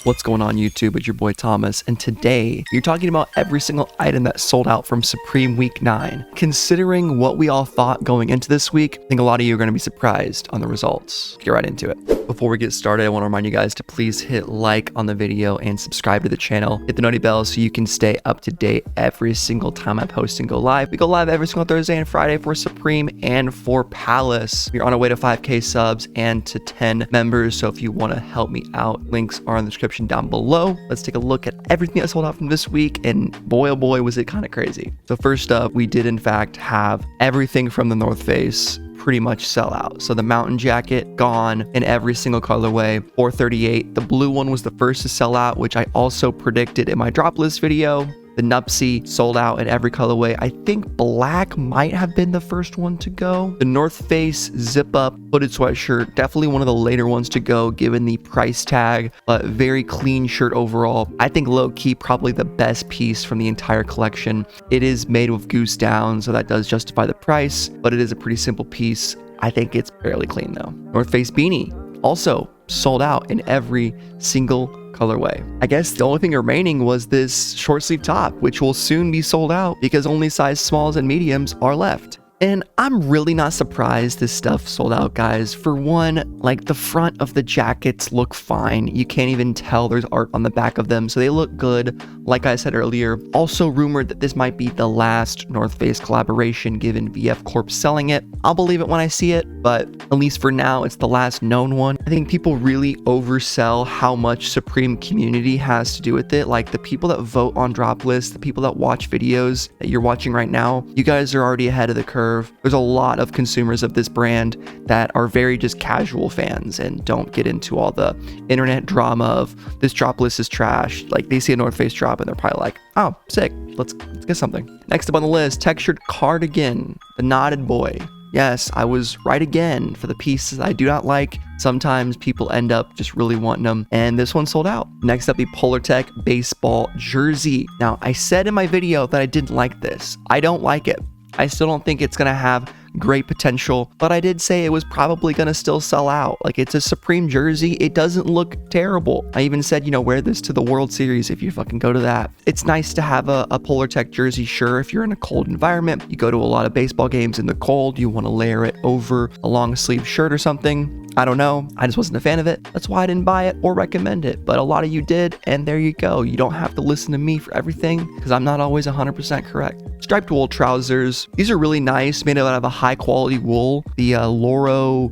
What's going on YouTube? It's your boy Thomas, and today you're talking about every single item that sold out from Supreme Week 9. Considering what we all thought going into this week, I think a lot of you are going to be surprised on the results. Get right into it. Before we get started, I want to remind you guys to please hit like on the video and subscribe to the channel. Hit the noti bell so you can stay up to date every single time I post and go live. We go live every single Thursday and Friday for Supreme and for Palace. We're on our way to 5K subs and to 10 members, so if you want to help me out, links are in the description down below. Let's take a look at everything that sold out from this week, and boy oh boy was it kind of crazy. So first up, we did in fact have everything from the North Face pretty much sell out. So the mountain jacket gone in every single colorway, $438. The blue one was the first to sell out, which I also predicted in my drop list video. The Nupsy sold out in every colorway. I think black might have been the first one to go. The North Face zip up hooded sweatshirt, definitely one of the later ones to go given the price tag, but very clean shirt overall. I think low key probably the best piece from the entire collection. It is made with goose down, so that does justify the price, but it is a pretty simple piece. I think it's fairly clean though. North Face beanie also sold out in every single colorway. I guess the only thing remaining was this short sleeve top, which will soon be sold out because only size smalls and mediums are left. And I'm really not surprised this stuff sold out, guys. For one, like the front of the jackets look fine. You can't even tell there's art on the back of them, so they look good. Like I said earlier, also rumored that this might be the last North Face collaboration given VF Corp selling it. I'll believe it when I see it, but at least for now, it's the last known one. I think people really oversell how much Supreme community has to do with it. Like the people that vote on drop lists, the people that watch videos that you're watching right now, you guys are already ahead of the curve. There's a lot of consumers of this brand that are very just casual fans and don't get into all the internet drama of this drop list is trash. Like they see a North Face drop and they're probably like, oh, sick, let's get something. Next up on the list, textured cardigan, the knotted boy. Yes, I was right again for the pieces I do not like. Sometimes people end up just really wanting them, and this one sold out. Next up, the Polar Tech baseball jersey. Now, I said in my video that I didn't like this. I don't like it. I still don't think it's going to have great potential, but I did say it was probably going to still sell out. Like, it's a Supreme jersey. It doesn't look terrible. I even said, you know, wear this to the World Series if you fucking go to that. It's nice to have a Polar Tech jersey, sure, if you're in a cold environment. You go to a lot of baseball games in the cold, you want to layer it over a long sleeve shirt or something. I don't know. I just wasn't a fan of it. That's why I didn't buy it or recommend it. But a lot of you did, and there you go. You don't have to listen to me for everything because I'm not always 100% correct. Striped wool trousers. These are really nice, made out of a high quality wool. The Loro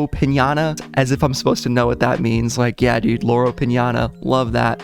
Pignana, as if I'm supposed to know what that means. Like, yeah, dude, Loro Pignana. Love that.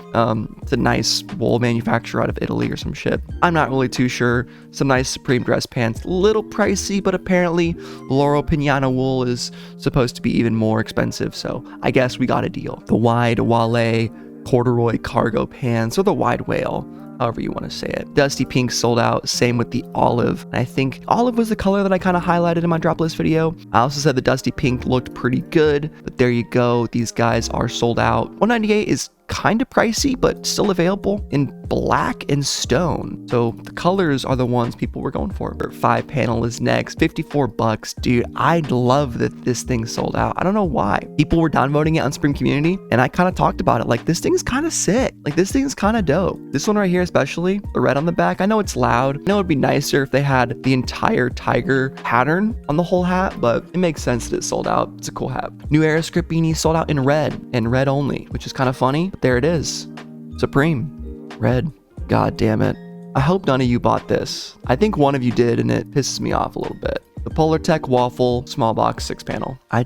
It's a nice wool manufacturer out of Italy or some shit. I'm not really too sure. Some nice Supreme dress pants. Little pricey, but apparently Loro Pignana wool is supposed to be even more expensive, so I guess we got a deal. The wide Wale corduroy cargo pants, or the wide whale, however you want to say it. Dusty pink sold out, same with the olive. I think olive was the color that I kind of highlighted in my drop list video. I also said the dusty pink looked pretty good, but there you go. These guys are sold out. $198 is kind of pricey, but still available in black and stone. So the colors are the ones people were going for. 5-panel is next, $54. Dude, I love that this thing sold out. I don't know why. People were downvoting it on Supreme Community, and I kind of talked about it. Like, this thing's kind of sick. Like, this thing's kind of dope. This one right here, especially, the red on the back. I know it's loud. I know it'd be nicer if they had the entire tiger pattern on the whole hat, but it makes sense that it sold out. It's a cool hat. New Era script beanie sold out in red, and red only, which is kind of funny. There it is. Supreme. Red. God damn it. I hope none of you bought this. I think one of you did, and it pisses me off a little bit. The Polar Tech waffle small box 6-panel. I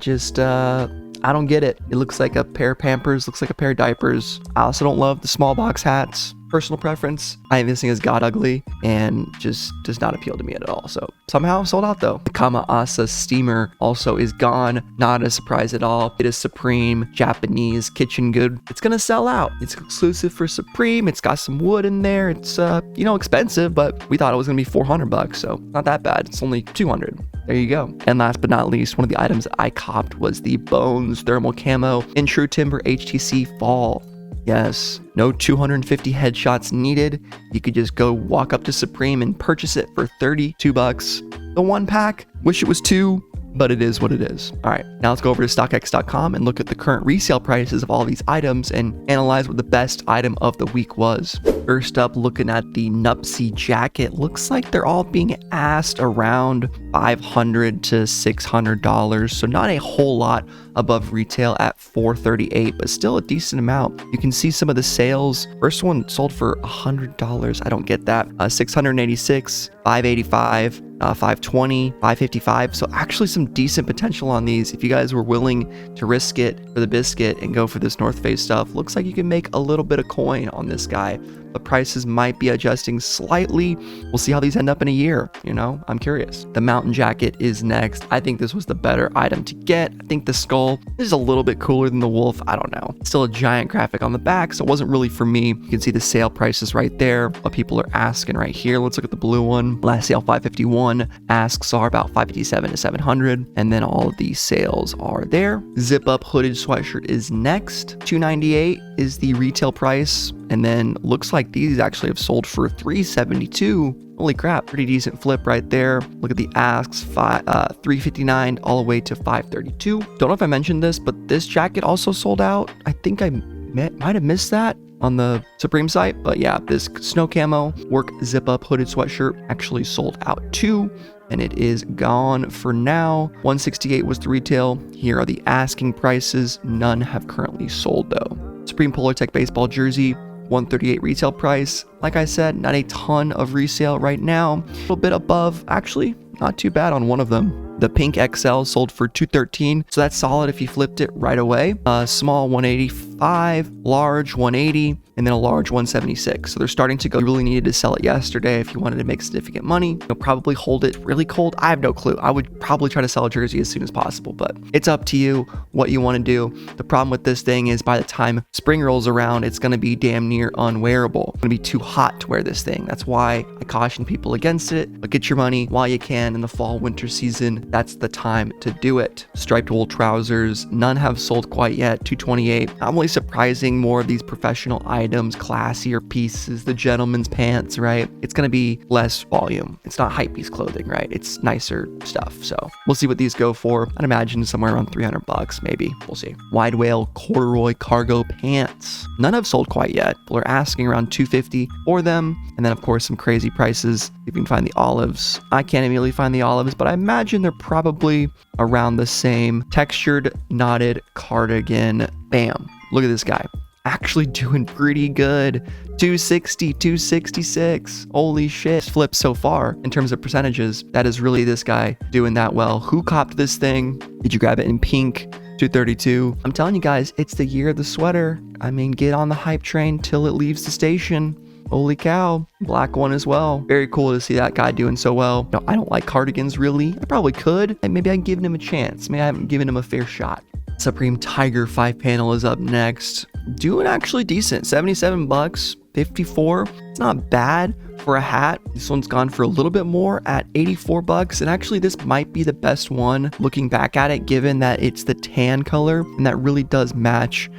don't get it. It looks like a pair of Pampers, looks like a pair of diapers. I also don't love the small box hats. Personal preference. I think this thing is god ugly and just does not appeal to me at all. So somehow sold out though. The Kama Asa steamer also is gone. Not a surprise at all. It is Supreme Japanese kitchen good. It's gonna sell out. It's exclusive for Supreme. It's got some wood in there. It's expensive, but we thought it was gonna be $400, so not that bad. It's only $200. There you go. And last but not least, one of the items that I copped was the Bones thermal camo in True Timber HTC Fall. Yes, no 250 headshots needed. You could just go walk up to Supreme and purchase it for $32. The one pack, wish it was two. but it is what it is. All right, now let's go over to StockX.com and look at the current resale prices of all these items and analyze what the best item of the week was. First up, looking at the Nupsy jacket, looks like they're all being asked around $500 to $600, so not a whole lot above retail at $438, but still a decent amount. You can see some of the sales. First one sold for $100. I don't get that. 686, 585, 520, 555. So actually some decent potential on these. If you guys were willing to risk it for the biscuit and go for this North Face stuff, looks like you can make a little bit of coin on this guy. The prices might be adjusting slightly. We'll see how these end up in a year. You know, I'm curious. The mountain jacket is next. I think this was the better item to get. I think the skull is a little bit cooler than the wolf. I don't know. Still a giant graphic on the back, so it wasn't really for me. You can see the sale prices right there. What people are asking right here. Let's look at the blue one. Last sale 551. Asks are about 557 to 700, and then all of these sales are there. Zip up hooded sweatshirt is next. 298 is the retail price, and then looks like these actually have sold for 372. Holy crap, pretty decent flip right there. Look at the asks, 359 all the way to 532. Don't know if I mentioned this, but this jacket also sold out. I think I might have missed that on the Supreme site, but yeah, this snow camo work zip up hooded sweatshirt actually sold out too, and it is gone for now. 168 was the retail. Here are the asking prices. None have currently sold though. Supreme Polartec baseball jersey, 138 retail price. Like I said, not a ton of resale right now. A little bit above, actually, not too bad on one of them. The pink XL sold for 213, so that's solid if you flipped it right away. Small 185, large 180, and then a large 176. So they're starting to go. You really needed to sell it yesterday if you wanted to make significant money. You'll probably hold it really cold. I have no clue. I would probably try to sell a jersey as soon as possible, but it's up to you what you want to do. The problem with this thing is by the time spring rolls around, it's going to be damn near unwearable. It's going to be too hot to wear this thing. That's why I caution people against it. But get your money while you can in the fall winter season. That's the time to do it. Striped wool trousers, none have sold quite yet. 228. Not really surprising, more of these professional items, classier pieces, the gentleman's pants, right? It's going to be less volume. It's not hypebeast clothing, right? It's nicer stuff. So we'll see what these go for. I'd imagine somewhere around $300, maybe. We'll see. Wide whale corduroy cargo pants. None have sold quite yet. People are asking around $250 for them. And then of course some crazy prices. You can find the olives. I can't immediately find the olives, but I imagine they're probably around the same. Textured knotted cardigan. Bam. Look at this guy. Actually doing pretty good. 260, 266. Holy shit. Flip so far in terms of percentages. That is really this guy doing that well. Who copped this thing? Did you grab it in pink? 232. I'm telling you guys, it's the year of the sweater. I mean, get on the hype train till it leaves the station. Holy cow. Black one as well. Very cool to see that guy doing so well. No, I don't like cardigans really. I probably could. Maybe I'd give him a chance. Maybe I haven't given him a fair shot. Supreme Tiger 5-panel is up next. Doing actually decent. $77, 54. It's not bad for a hat. This one's gone for a little bit more at $84, and actually this might be the best one looking back at it, given that it's the tan color and that really does match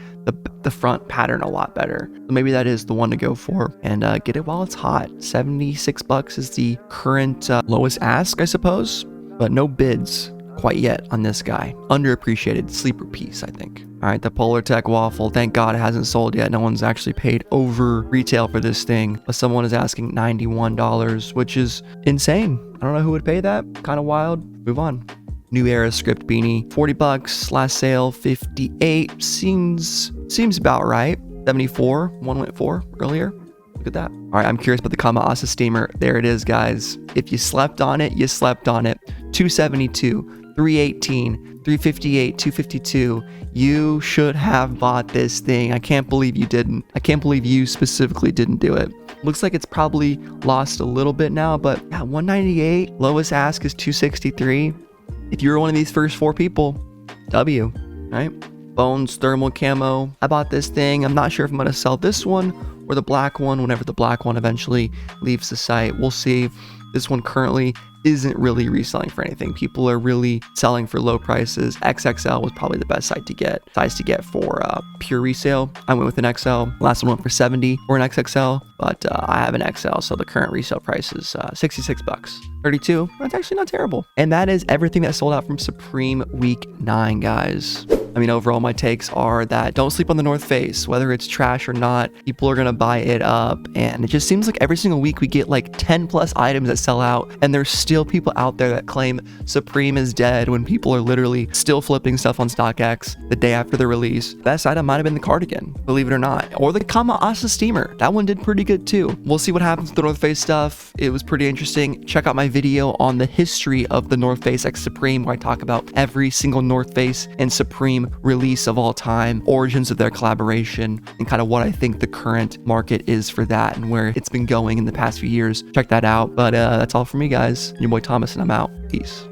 the front pattern a lot better. So maybe that is the one to go for, and get it while it's hot. $76 is the current lowest ask, I suppose, but no bids quite yet on this guy. Underappreciated sleeper piece, I think. All right, the Polartec waffle. Thank God it hasn't sold yet. No one's actually paid over retail for this thing, but someone is asking $91, which is insane. I don't know who would pay that. Kind of wild. Move on. New Era script beanie, $40. Last sale, $58. Seems about right. $74. One went for earlier. Look at that. All right, I'm curious about the Kamaasa steamer. There it is, guys. If you slept on it, you slept on it. $272, $318, $358, $252. You should have bought this thing. I can't believe you didn't. I can't believe you specifically didn't do it. Looks like it's probably lost a little bit now, but yeah, $198. Lowest ask is $263. If you were one of these first 4 people, W, right? Bones thermal camo. I bought this thing. I'm not sure if I'm going to sell this one or the black one whenever the black one eventually leaves the site. We'll see. This one currently isn't really reselling for anything. People are really selling for low prices. XXL was probably the best size to get for pure resale. I went with an XL. Last one went for 70 for an XXL, but I have an XL, so the current resale price is 66 bucks. 32, that's actually not terrible. And that is everything that sold out from Supreme Week 9, guys. I mean, overall, my takes are that don't sleep on the North Face. Whether it's trash or not, people are gonna buy it up. And it just seems like every single week we get like 10 plus items that sell out, and there's still people out there that claim Supreme is dead when people are literally still flipping stuff on StockX the day after the release. Best item might have been the cardigan, believe it or not, or the Kama Asa steamer. That one did pretty good too. We'll see what happens with the North Face stuff. It was pretty interesting. Check out my video on the history of the North Face X Supreme, where I talk about every single North Face and Supreme release of all time, origins of their collaboration, and kind of what I think the current market is for that and where it's been going in the past few years. Check that out. But that's all for me, guys. Your boy Thomas, and I'm out. Peace.